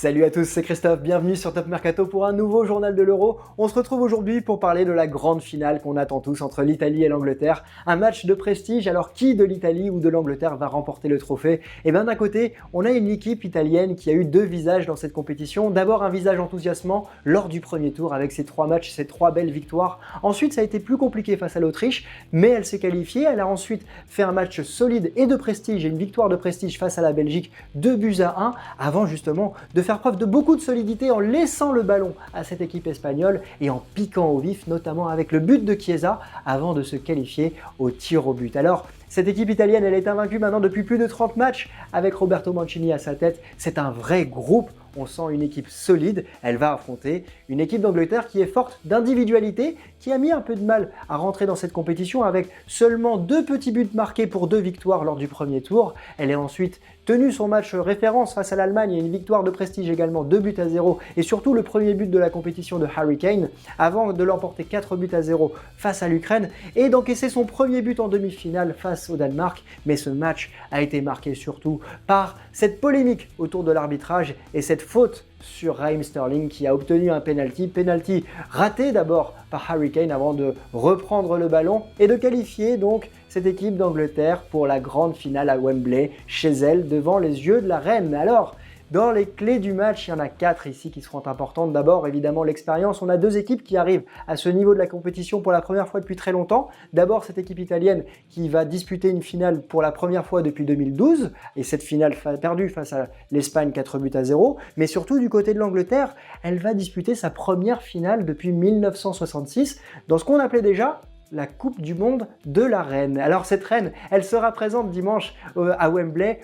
Salut à tous, c'est Christophe, bienvenue sur Top Mercato pour un nouveau journal de l'Euro. On se retrouve aujourd'hui pour parler de la grande finale qu'on attend tous entre l'Italie et l'Angleterre. Un match de prestige, alors qui de l'Italie ou de l'Angleterre va remporter le trophée? Et bien d'un côté, on a une équipe italienne qui a eu deux visages dans cette compétition. D'abord un visage enthousiasmant lors du premier tour avec ses 3 matchs, ses 3 belles victoires. Ensuite ça a été plus compliqué face à l'Autriche, mais elle s'est qualifiée. Elle a ensuite fait un match solide et de prestige et une victoire de prestige face à la Belgique, 2-1, avant justement de faire preuve de beaucoup de solidité en laissant le ballon à cette équipe espagnole et en piquant au vif, notamment avec le but de Chiesa avant de se qualifier au tir au but. Alors, cette équipe italienne, elle est invaincue maintenant depuis plus de 30 matchs avec Roberto Mancini à sa tête. C'est un vrai groupe. On sent une équipe solide, elle va affronter une équipe d'Angleterre qui est forte d'individualité, qui a mis un peu de mal à rentrer dans cette compétition avec seulement 2 petits buts marqués pour 2 victoires lors du premier tour. Elle est ensuite tenu son match référence face à l'Allemagne et une victoire de prestige également, 2-0 et surtout le premier but de la compétition de Harry Kane avant de l'emporter 4-0 face à l'Ukraine et d'encaisser son premier but en demi-finale face au Danemark. Mais ce match a été marqué surtout par cette polémique autour de l'arbitrage et cette faute sur Raheem Sterling qui a obtenu un penalty raté d'abord par Harry Kane avant de reprendre le ballon et de qualifier donc cette équipe d'Angleterre pour la grande finale à Wembley, chez elle, devant les yeux de la reine. Alors, dans les clés du match, il y en a 4 ici qui seront importantes. D'abord, évidemment, l'expérience. On a 2 équipes qui arrivent à ce niveau de la compétition pour la première fois depuis très longtemps. D'abord, cette équipe italienne qui va disputer une finale pour la première fois depuis 2012. Et cette finale perdue face à l'Espagne 4-0. Mais surtout, du côté de l'Angleterre, elle va disputer sa première finale depuis 1966 dans ce qu'on appelait déjà la Coupe du Monde de la Reine. Alors cette reine, elle sera présente dimanche à Wembley,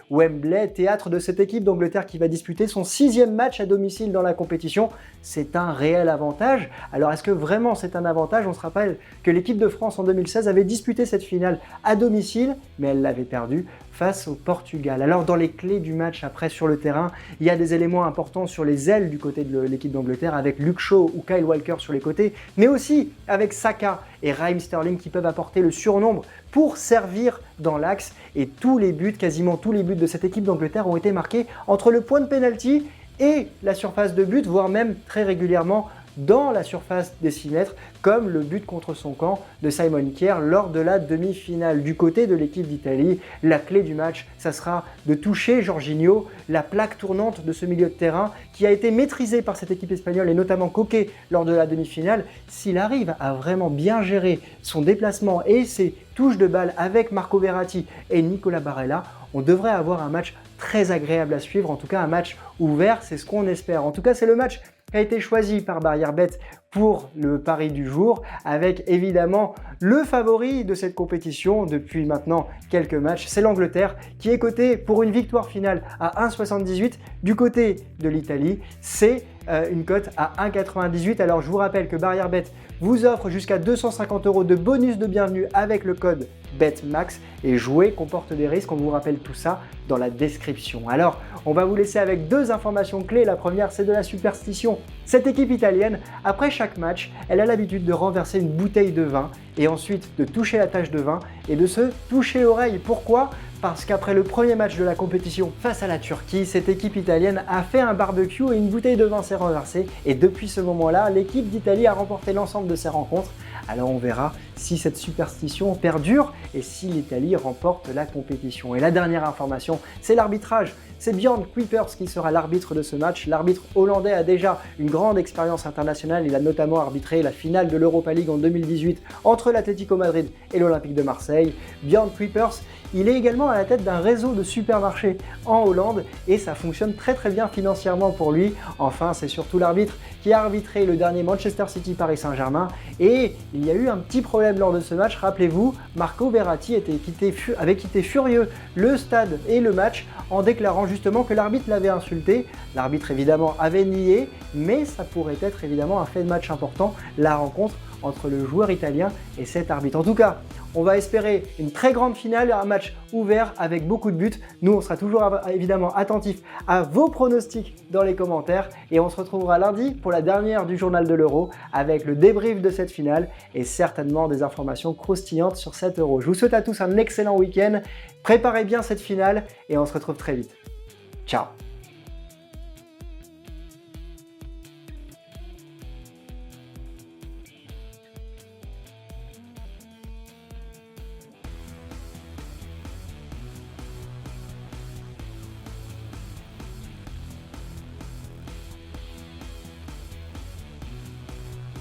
théâtre de cette équipe d'Angleterre qui va disputer son 6e match à domicile dans la compétition. C'est un réel avantage. Alors est-ce que vraiment c'est un avantage? On se rappelle que l'équipe de France en 2016 avait disputé cette finale à domicile, mais elle l'avait perdue face au Portugal. Alors dans les clés du match après sur le terrain, il y a des éléments importants sur les ailes du côté de l'équipe d'Angleterre avec Luke Shaw ou Kyle Walker sur les côtés, mais aussi avec Saka et Raheem Sterling qui peuvent apporter le surnombre pour servir dans l'axe. Et tous les buts, quasiment tous les buts de cette équipe d'Angleterre ont été marqués entre le point de pénalty et la surface de but, voire même très régulièrement dans la surface des 6 mètres, comme le but contre son camp de Simon Kjær lors de la demi-finale. Du côté de l'équipe d'Italie, la clé du match, ça sera de toucher Jorginho, la plaque tournante de ce milieu de terrain qui a été maîtrisé par cette équipe espagnole et notamment Koke lors de la demi-finale. S'il arrive à vraiment bien gérer son déplacement et ses touches de balle avec Marco Verratti et Nicolas Barella, on devrait avoir un match très agréable à suivre, en tout cas un match ouvert, c'est ce qu'on espère. En tout cas, c'est le match qui a été choisi par Barrière Bet pour le pari du jour, avec évidemment le favori de cette compétition depuis maintenant quelques matchs, c'est l'Angleterre qui est coté pour une victoire finale à 1,78. Du côté de l'Italie, c'est une cote à 1,98. Alors je vous rappelle que Barrière Bet vous offre jusqu'à 250 € de bonus de bienvenue avec le code BETMAX et jouer comporte des risques, on vous rappelle tout ça dans la description. Alors on va vous laisser avec 2 informations clés. La première, c'est de la superstition. Cette équipe italienne, après chaque match, elle a l'habitude de renverser une bouteille de vin et ensuite de toucher la tache de vin et de se toucher l'oreille. Pourquoi ? Parce qu'après le premier match de la compétition face à la Turquie, cette équipe italienne a fait un barbecue et une bouteille de vin s'est renversée. Et depuis ce moment-là, l'équipe d'Italie a remporté l'ensemble de ses rencontres. Alors on verra si cette superstition perdure et si l'Italie remporte la compétition. Et la dernière information, c'est l'arbitrage. C'est Björn Kuipers qui sera l'arbitre de ce match. L'arbitre hollandais a déjà une grande expérience internationale. Il a notamment arbitré la finale de l'Europa League en 2018 entre l'Atlético Madrid et l'Olympique de Marseille. Björn Kuipers, il est également à la tête d'un réseau de supermarchés en Hollande et ça fonctionne très bien financièrement pour lui. Enfin, c'est surtout l'arbitre qui a arbitré le dernier Manchester City-Paris Saint-Germain et il y a eu un petit problème lors de ce match. Rappelez-vous, Marco Verratti avait quitté furieux le stade et le match en déclarant justement que l'arbitre l'avait insulté. L'arbitre évidemment avait nié, mais ça pourrait être évidemment un fait de match important, la rencontre entre le joueur italien et cet arbitre. En tout cas, on va espérer une très grande finale, un match ouvert avec beaucoup de buts. Nous, on sera toujours évidemment attentifs à vos pronostics dans les commentaires et on se retrouvera lundi pour la dernière du journal de l'Euro avec le débrief de cette finale et certainement des informations croustillantes sur cet Euro. Je vous souhaite à tous un excellent week-end, préparez bien cette finale et on se retrouve très vite. Ciao!